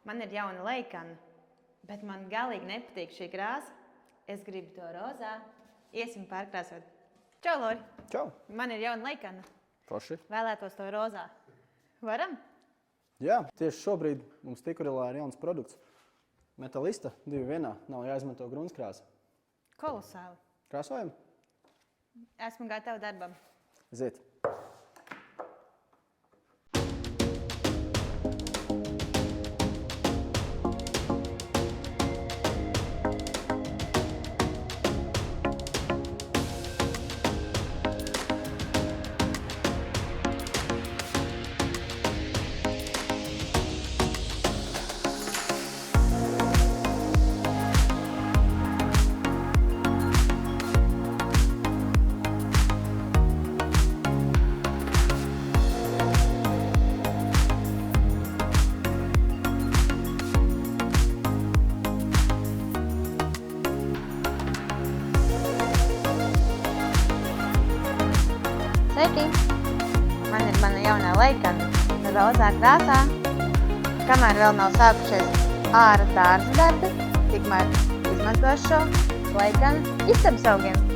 man ir jauna leikana, bet man galīgi nepatīk šī krāsa. Es gribu to rozā. Iesim pārkrāsot. Čau, Lori. Čau. Man ir jauna leikana. Forši. Vēlētos to rozā. Varam? Jā, tieši šobrīd mums Tikurilā ir jauns produkts. Metalista 2 vienā. Nav jāizmanto gruntskrāsa. Kolosāli. Krāsojam? Esmu gatava darbam. Ziet. Sveiki! Man ir mana jaunā leikana rozā krāsā. Kamēr vēl nav sākušies ārā dārza darbi, tikmēr izmantošu šo leikanu istabas augiem.